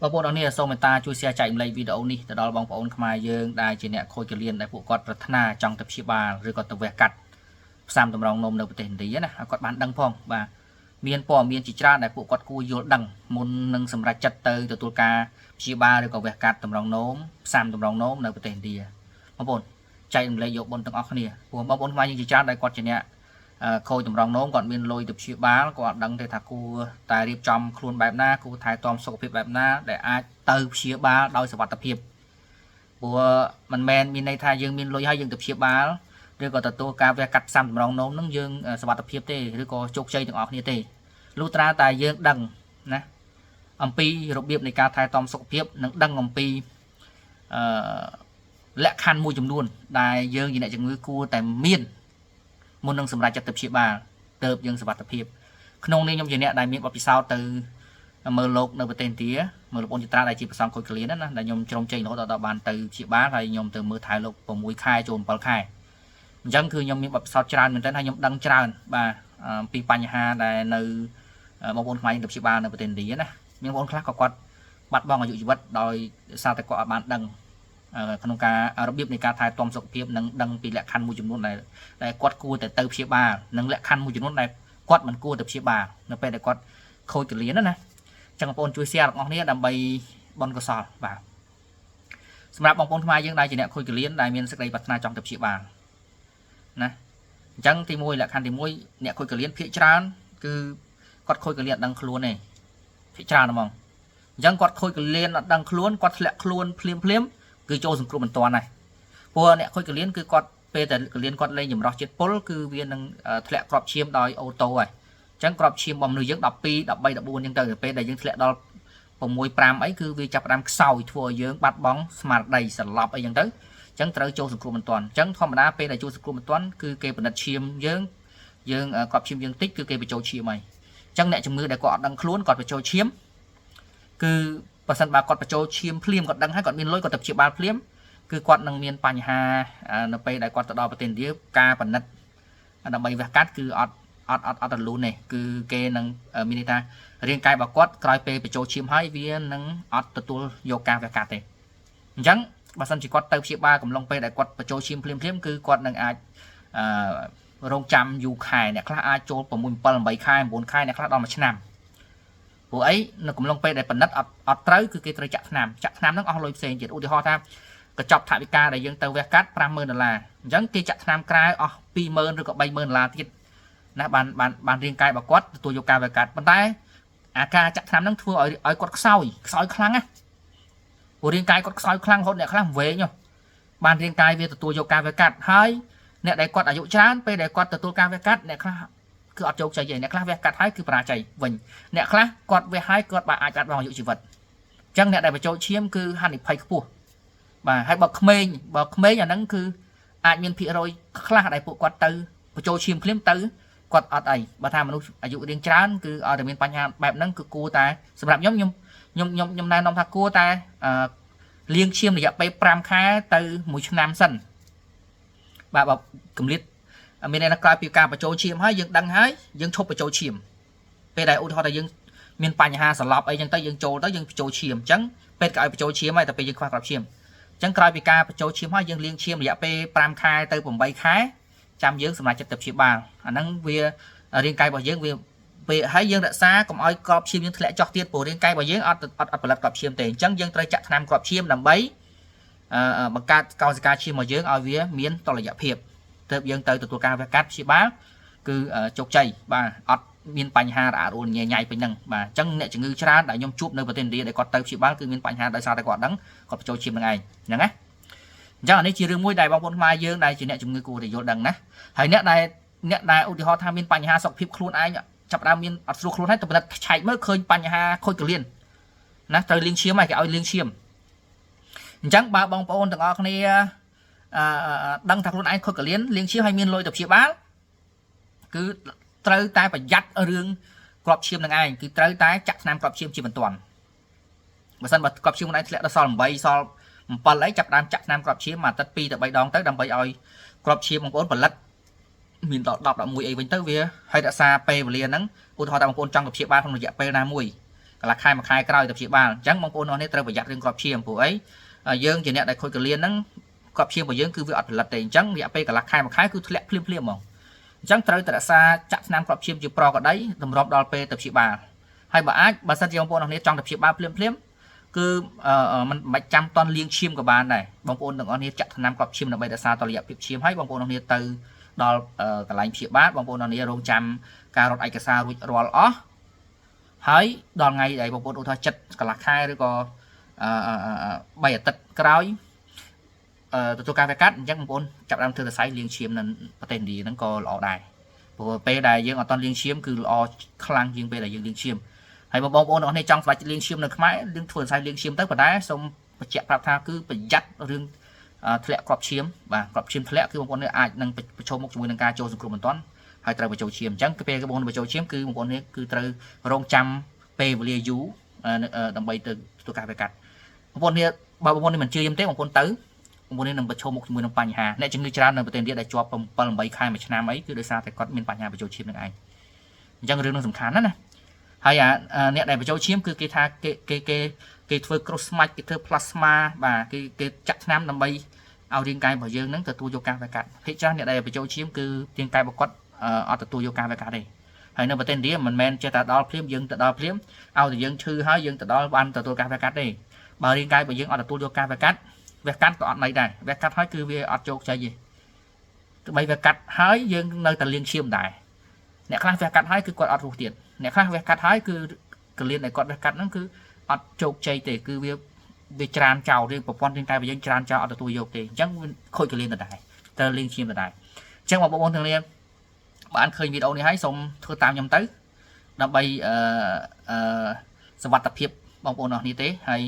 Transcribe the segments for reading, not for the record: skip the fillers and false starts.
បងប្អូនអរនេះសូមមេត្តាជួយ share ចែកម្លែកវីដេអូនេះទៅដល់បងប្អូនខ្មែរយើងដែលជាអ្នកខូចកលៀនដែលពួកគាត់ប្រាថ្នាចង់ទៅព្យាបាលឬក៏ទៅវះកាត់ផ្សាំតម្រងនោមនៅប្រទេសឥណ្ឌាណាឲ្យគាត់បានដឹងផងបាទមានព័ត៌មានជាច្រើនដែលពួកគាត់គួរយល់ដឹងមុននឹងសម្រេចចិត្តទៅទទួលការព្យាបាលឬក៏វះកាត់តម្រងនោមផ្សាំតម្រងនោមនៅប្រទេសឥណ្ឌាបងប្អូនចែកម្លែកយកបុណ្យទាំងអស់គ្នាព្រោះបងប្អូនខ្មែរយើងជាច្រើនដែលគាត់ជាអ្នកខូចតម្រងនោមគាត់មានលុយទៅព្យាបាលគាត់អត់ដឹងទេថាគួរតែរៀបចំខ្លួនបែបណាគួរថែទាំសុខភាពបែបណាដែលអាចទៅព្យាបាលដោយសុវត្ថិភាពព្រោះមិនមែនមានន័យថាយើងមានលុយហើយយើងទៅព្យាបាលឬក៏ទទួលការវះកាត់ផ្សាំតម្រងនោមនឹងយើងសុវត្ថិភាពទេឬក៏ជោគជ័យទាំងអស់គ្នាទេលុះត្រាតែយើងដឹងណាអំពីរបៀបនៃការថែទាំសុខភាពនិងដឹងអំពីលក្ខខណ្ឌមួយចំនួនដែលយើងជាអ្នកជំងឺគួរតែមានមុននឹងសម្រេចចិត្តទៅព្យាបាលទៅយើងសុវត្ថិភាពក្នុងនេះខ្ញុំជាអ្នកដែលមានបទពិសោធន៍ទៅមើលលោកនៅប្រទេសឥណ្ឌាមើលលោកអូនចត្រាដែលជាប្រសងខូចកលៀនណាដែលខ្ញុំជ្រុំចេញរហូតដល់បានទៅព្យាបាលហើយខ្ញុំទៅមើលថែលោក6ខែចូល7ខែអញ្ចឹងគឺខ្ញុំមានបទពិសោធន៍ច្រើនមែនទែនហើយខ្ញុំដឹងច្រើនបាទពីបញ្ហាដែលនៅបងប្អូនខ្មែរទៅព្យាបាលនៅប្រទេសឥណ្ឌាណាមានបងប្អូនខ្លះក៏គាត់បាត់បង់អាយុជីវិតដោយសារតែគាត់អត់បានដឹងក្នុងការរបៀបនៃការថែទាំសុខភាពនិងដឹងពីលក្ខខណ្ឌមួយចំនួនដែលគាត់គួរតែទៅព្យាបាលនិងលក្ខខណ្ឌមួយចំនួនដែលគាត់មិនគួរទៅព្យាបាលនៅពេលដែលគាត់ខូចកលៀនណាចឹងបងប្អូនជួយ share ទាំងអស់គ្នាដើម្បីបុណ្យកុសលបាទសម្រាប់បងប្អូនខ្មែរយើងដែលជាអ្នកខូចកលៀនដែលមានសេចក្តីប្រាថ្នាចង់ទៅព្យាបាលណាអញ្ចឹងទី1លក្ខខណ្ឌទី1អ្នកខូចកលៀនភាគច្រើនគឺគាត់ខូចកលៀនអត់ដឹងខ្លួនទេភាគច្រើនហ្មងអញ្ចឹងគាត់ខូចកលៀនអត់ដឹងខ្លួនគាត់ធ្លាក់ខ្លួនភ្លាមគឺចូលសង្គ្រោះមិនទាន់ដែរព្រោះអ្នកខូចកលៀនគឺគាត់ពេលតែកលៀនគាត់លេងចម្រោះជាតិពុលគឺវានឹងធ្លាក់ក្របឈាមដោយអូតូហើយអញ្ចឹងក្របឈាមរបស់មនុស្សយើង12 13 14អញ្ចឹងទៅពេលដែលយើងធ្លាក់ដល់6 5អីគឺវាចាប់ផ្ដើមខ្សោយធ្វើឲ្យយើងបាត់បង់ស្មារតីសន្លប់អីអញ្ចឹងទៅអញ្ចឹងត្រូវចូលសង្គ្រោះមិនទាន់អញ្ចឹងធម្មតាពេលដែលចូលសង្គ្រោះមិនទាន់គឺគេពិនិត្យឈាមយើងក្របឈាមយើងតិចគឺគេបញ្ចូលឈាមហើយអញ្ចឹងអ្នកជំងឺដែលគាត់អត់ដឹងខ្លួនគាត់បញ្ចូលឈាមគឺបើសិនបើគាត់បញ្ចូលឈាមភ្លាមគាត់ដឹងហើយគាត់មានលុយគាត់ទៅព្យាបាលភ្លាមគឺគាត់នឹងមានបញ្ហានៅពេលដែលគាត់ទៅដល់ប្រទេសឥណ្ឌាការពិនិត្យដើម្បីវះកាត់គឺអត់រលូនទេគឺគេនឹងមានន័យថារាងកាយរបស់គាត់ក្រោយពេលបញ្ចូលឈាមហើយវានឹងអត់ទទួលយកការវះកាត់ទេអញ្ចឹងបើសិនជាគាត់ទៅព្យាបាលកំឡុងពេលដែលគាត់បញ្ចូលឈាមភ្លាមគឺគាត់នឹងអាចរងចាំយូរខែអ្នកខ្លះអាចចូល6 7 8ខែ9ខែអ្នកខ្លះដល់1ឆ្នាំព្រោះអីនៅកំឡុងពេលដែលបណ្ឌិតអត់ត្រូវគឺគេត្រូវចាក់ថ្នាំហ្នឹងអស់លុយផ្សេងទៀតឧទាហរណ៍ថាកញ្ចប់ថវិកាដែលយើងទៅវះកាត់$50,000អញ្ចឹងគេចាក់ថ្នាំក្រៅអស់$20,000ឬក៏$30,000ទៀតណាបានរាងកាយរបស់គាត់ទទួលយកការវះកាត់ប៉ុន្តែអាការចាក់ថ្នាំហ្នឹងធ្វើឲ្យគាត់ខ្សោយខ្លាំងណាព្រោះរាងកាយគាត់ខ្សោយខ្លាំងរហូតអ្នកខ្លះវែងបានរាងកាយវាទទួលយកការវះកាត់ហើយអ្នកដែលគាត់អាយុច្រើនពេលដែលគាត់ទទួលការវះកាត់អ្នកខ្លះគឺអត់ជោគជ័យទេអ្នកខ្លះវះកាត់ហើយគឺបរាជ័យវិញអ្នកខ្លះគាត់វះហើយគាត់អាចបាត់បង់អាយុជីវិតអញ្ចឹងអ្នកដែលបញ្ចូលឈាមគឺហានិភ័យខ្ពស់បាទហើយបើក្មេងអាហ្នឹងគឺអាចមានភាគរយខ្លះដែលពួកគាត់ទៅបញ្ចូលឈាមភ្លាមទៅគាត់អត់អីបើថាមនុស្សអាយុរៀងច្រើនគឺឲ្យតែមានបញ្ហាបែបហ្នឹងគឺគួរតែសម្រាប់ខ្ញុំណែនាំថាគួរតែលាងឈាមរយៈពេល5ខែទៅ1ឆ្នាំសិនបាទបើកម្រិតមានន័យថាក្រោយពីការបញ្ចូលឈាមហើយយើងដឹងហើយយើងឈប់បញ្ចូលឈាមពេលដែលឧទាហរណ៍ថាយើងមានបញ្ហាសន្លប់អីចឹងទៅយើងចូលទៅយើងបញ្ចូលឈាមអញ្ចឹងពេលក៏ឲ្យបញ្ចូលឈាមហើយតែពេលយើងខ្វះក្របឈាមអញ្ចឹងក្រោយពីការបញ្ចូលឈាមហើយយើងលាងឈាមរយៈពេល5ខែទៅ8ខែចាំយើងសម្រាប់ចិត្តទៅព្យាបាលអាហ្នឹងវារាងកាយរបស់យើងវាពេលហើយយើងរក្សាកុំឲ្យក្របឈាមយើងធ្លាក់ចុះទៀតព្រោះរាងកាយរបស់យើងអត់ផលិតក្របឈាមទេអញ្ចឹងយើងត្រូវចាក់ថ្នាំក្របឈាមដើម្បីបង្កើតកោសិកាឈាមរបស់យើងឲ្យវាមានតុល្យភាពទើបយើងទៅទទួលការវះកាត់ព្យាបាលគឺជោគជ័យបាទអត់មានបញ្ហារអាក់រអួលញ៉ៃពេញហ្នឹងបាទអញ្ចឹងអ្នកជំងឺច្រើនដែលខ្ញុំជួបនៅប្រទេសឥណ្ឌាដែលគាត់ទៅព្យាបាលគឺមានបញ្ហាដោយសារតែគាត់ដឹងគាត់បញ្ចូលឈាមនឹងឯងអញ្ចឹងណាអញ្ចឹងអានេះជារឿងមួយដែលបងប្អូនខ្មែរយើងដែលជាអ្នកជំងឺគួរតែយល់ដឹងណាហើយអ្នកដែលឧទាហរណ៍ថាមានបញ្ហាសុខភាពខ្លួនឯងចាប់ដើមមានអត់ស្រួលខ្លួនហើយទៅពិនិត្យឆែកមើលឃើញបញ្ហាខូចកលៀនណាត្រូវលាងឈាមហើយគេឲ្យលាងឈាមអញ្ចឹងបើបងប្អូនទាំងអស់គ្នាដឹងថាខ្លួនឯងខូចកលៀនលាងឈាមហើយមានលុយទៅព្យាបាលគឺត្រូវតែប្រយ័ត្នរឿងក្របឈាមនឹងឯងគឺត្រូវតែចាក់ថ្នាំក្របឈាមជាបន្ទាន់បើសិនបើក្របឈាមខ្លួនឯងធ្លាក់ដល់សល់8សល់7អីចាប់ដើមចាក់ថ្នាំក្របឈាមមួយអាទិត្យ2ទៅ3ដងទៅដើម្បីឲ្យក្របឈាមបងប្អូនផលិតមានដល់10 11អីវិញទៅវាហើយរក្សាពេលវេលាហ្នឹងឧទាហរណ៍ថាបងប្អូនចង់ទៅព្យាបាលក្នុងរយៈពេលណាមួយ là khai mà khai cái tập ba chẳng mong cô nó nênត្រូវប្រយ័ត្នរឿងក្របឈាមព្រោះអីយើងជាអ្នកដែលខូចកលៀនហ្នឹងក្របឈាមរបស់យើងគឺវាអត់ផលិតទេអញ្ចឹងរយៈពេលកន្លះខែមួយខែគឺធ្លាក់ភ្លាមៗហ្មងអញ្ចឹងត្រូវតែរក្សាចាក់ថ្នាំក្របឈាមជាប្រក្រតីតម្រុំដល់ពេលទៅព្យាបាលហើយបើអាចបើសិនជាបងប្អូនអរគ្នាចង់ទៅព្យាបាលភ្លាមគឺมันមិនចាំតន់លាងឈាមក៏បានដែរបងប្អូនទាំងអស់គ្នាចាក់ថ្នាំក្របឈាមដើម្បីរក្សាតរយៈភាពឈាមហើយបងប្អូនអរគ្នាទៅដល់កន្លែងព្យាបាលបងប្អូនអរគ្នារងចាំការរត់ឯកសាររួចរាល់អស់ហើយដល់ថ្ងៃដែលបងប្អូនឧទាហរណ៍ចិត្តកន្លះខែឬក៏3អាទិត្យក្រោយទទួលការវះកាត់អញ្ចឹងបងប្អូនចាប់ដើមធ្វើសរសៃលាងឈាមនៅប្រទេសឥណ្ឌាហ្នឹងក៏ល្អដែរព្រោះពេលដែលយើងអត់តន់លាងឈាមគឺល្អខ្លាំងជាងពេលដែលយើងលាងឈាមហើយបងប្អូនអរគ្នាចង់ស្វែងលាងឈាមនៅខ្មែរយើងធ្វើសរសៃលាងឈាមទៅប៉ុន្តែសូមបញ្ជាក់ប្រាប់ថាគឺប្រយ័ត្នរឿងធ្លាក់ក្របឈាមបាទក្របឈាមធ្លាក់គឺបងប្អូនអាចនឹងប្រឈមមុខជាមួយនឹងការចូលសង្គ្រោះបន្ទាន់ហើយត្រូវបញ្ចូលឈាមអញ្ចឹងពេលបងប្អូនបញ្ចូលឈាមគឺបងប្អូននេះគឺត្រូវរងចាំពេលវេលាយូរដើម្បីទៅទទួលការវះកាត់បងប្អូននេះបើបងប្អូននេះមិនជឿខ្ញុំទេបងប្អូនទៅបងប្អូននេះនឹងប្រឈមមុខជាមួយនឹងបញ្ហាអ្នកជំងឺច្រើននៅប្រទេសឥណ្ឌាដែលជាប់7 8ខែមួយឆ្នាំអីគឺដោយសារតែគាត់មានបញ្ហាបញ្ចូលឈាមនឹងឯងអញ្ចឹងរឿងនោះសំខាន់ណាស់ណាហើយអ្នកដែលបញ្ចូលឈាមគឺគេថាគេធ្វើគ្រោះស្មាច់គេធ្វើ plasma បាទគេចាក់ថ្នាំដើម្បីឲ្យរាងកាយរបស់យើងនឹងទទួលយកការវះកាត់ភាគច្រើនអ្នកដែលបញ្ចូលឈាមគឺរាងកាយរបស់គាត់អត់ទទួលយកការវះកាត់ទេហើយនៅប្រទេសឥណ្ឌាមិនមែនចេះតែដល់ភ្លាមយើងទៅដល់ភ្លាមឲ្យតែយើងឈឺហើយយើងទៅដល់បានទទួលការវះកាត់ទេបើរាងកាយរបស់យើងអត់ទទួលយកការវះកាត់ក៏អត់ន័យដែរវះកាត់ហើយគឺវាអត់ជោគជ័យទេទោះបីវះកាត់ហើយយើងនៅតែលាងឈាមដែរអ្នកខ្លះវះកាត់ហើយគឺគាត់អត់រស់ទៀតអ្នកខ្លះវះកាត់ហើយគឺកលៀនដែលគាត់វះកាត់ហ្នឹងគឺអត់ជោគជ័យទេគឺវាច្រានចោលទេប្រព័ន្ធរាងកាយរបស់យើងច្រានចោលអត់ទទួលយកទេអញ្ចឹងវាខូចកលៀនដដែលត្រូវលាងឈាមដដែលអញ្ចឹងបងប្អូនទាំងនេះបានឃើញវីដេអូនេះហើយសូមធ្វើតាមខ្ញុំទៅដើម្បីសុវត្ថិភាពបងប្អូនអរគ្នាទេហើយ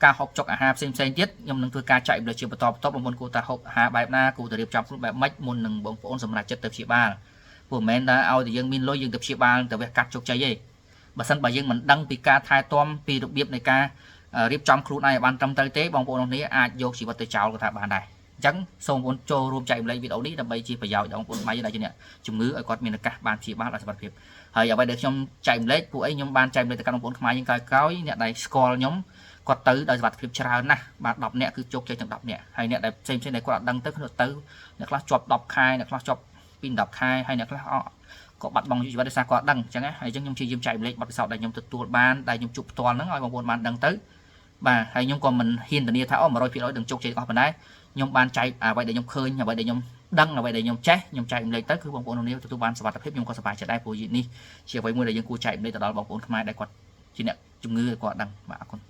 ការហូបចុកអាហារផ្សេងទៀតខ្ញុំនឹងធ្វើការចែកម្លែកជាបន្តបន្ទាប់បងប្អូនគួរតែហូបអាហារបែបណាគួរតែរៀបចំខ្លួនបែបម៉េចមុននឹងបងប្អូនសម្រាប់ចិត្តទៅព្យាបាលព្រោះមិនមែនថាឲ្យតែយើងមានលុយយើងទៅព្យាបាលទៅវះកាត់ជោគជ័យទេបើសិនបើយើងមិនដឹងពីការថែទាំពីរបៀបនៃការរៀបចំខ្លួនឯងឲ្យបានត្រឹមត្រូវទេបងប្អូនអរគ្នាអាចយកជីវិតទៅចោលក៏ថាបានដែរអញ្ចឹងសូមបងប្អូនចូលរួមចែកម្លែកវីដេអូនេះដើម្បីជាប្រយោជន៍ដល់បងប្អូនខ្មែរដែលជាអ្នកជំងឺឲ្យគាត់មានឱកាសបានព្យាបាលដោយសុវត្ថិភាពហើយអ្វីដែលខ្ញុំចែកម្លែកពួកអីខ្ញុំបានចែកម្លែកទៅកាន់បងប្អូនខ្មែរយើងក្រោយអ្នកដែលស្គាល់ខ្ញុំគាត់ទៅដោយសុវត្ថិភាពច្រើនណាស់បាទ10នាក់គឺជោគជ័យទាំង10នាក់ហើយអ្នកដែលផ្សេងដែលគាត់អត់ដឹងទៅគាត់ទៅអ្នកខ្លះជាប់10ខែអ្នកខ្លះជាប់ពី10ខែហើយអ្នកខ្លះក៏បាត់បង់ជីវិតដោយសារគាត់ដឹងអញ្ចឹងណាហើយអញ្ចឹងខ្ញុំព្យាយាមចែកម្លែកបទពិសោធន៍ដែលខ្ញុំទទួលបានដែលខ្ញុំជួបផ្ទាល់ហ្នឹងឲ្យបងប្អូនបានដឹងទៅបាទហើយខ្ញុំក៏មិនហ៊ានធានាថា100%នឹងជោគជ័យអស់ប៉ុន្តែខ្ញុំបានចែកអ្វីដែលខ្ញុំឃើញអ្វីដែលខ្ញុំដឹងអ្វីដែលខ្ញុំចេះខ្ញុំចែកម្លែកទៅគឺបងប្អូននាងទទួលបានសុវត្ថិភាពខ្ញុំក៏សប្បាយចិត្តដែរព្រោះនេះជាអ្វីមួយដែលយើងគួរចែកម្លែកទៅដល់បងប្អូនខ្មែរដែលគាត់ជាអ្នកជំងឺឲ្យគាត់ដឹងបាទអរគុណ